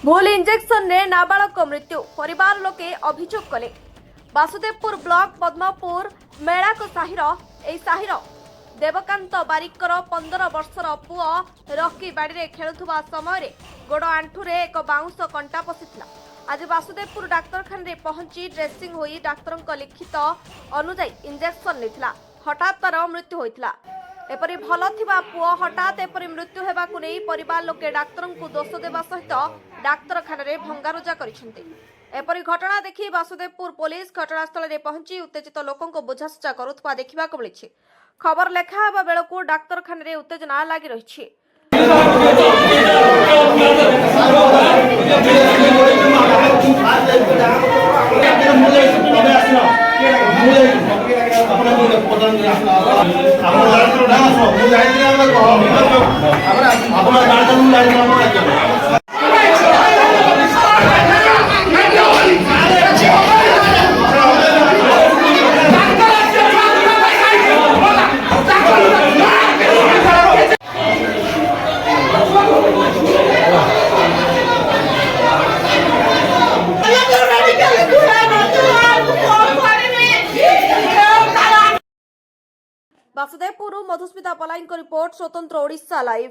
भूल इंजेक्शन ने नाबालक मृत्यु परिवार लोके अभियोग कले। वासुदेवपुर ब्लॉक पद्मपुर मेळाक साहिर देवकांत बारिकर 15 वर्षर पुओ रकी बाड़ी खेलुवा समय गोड़ आंठुरे एक बाउंस कंटा पशिला। आज वासुदेवपुर डाक्तरखाना पहुंची ड्रेसिंग होई डाक्तर लिखित अनुजाई इंजेक्शन लेथिला। हठात तार मृत्यु होइथिला। एपरि भल थिबा पुओ हठात एपरि मृत्यु हेबाकु नै परिवार लोके डाक्तर को दोष देवा सहित डाक्तरखाना भंगारुजा करिसेंते। एपरि घटना देखि वासुदेवपुर पुलिस घटनास्थल में पहुंची उत्तेजित लोकों को बुझासुझा करुवा देखा मिली। खबर लेखा हेबा बेलकु डाक्तरखाना उत्तेजना लागि रहिछि। वासुदेवपुर मधुस्मिता पलाइन को रिपोर्ट स्वतंत्र ओडिशा लाइव।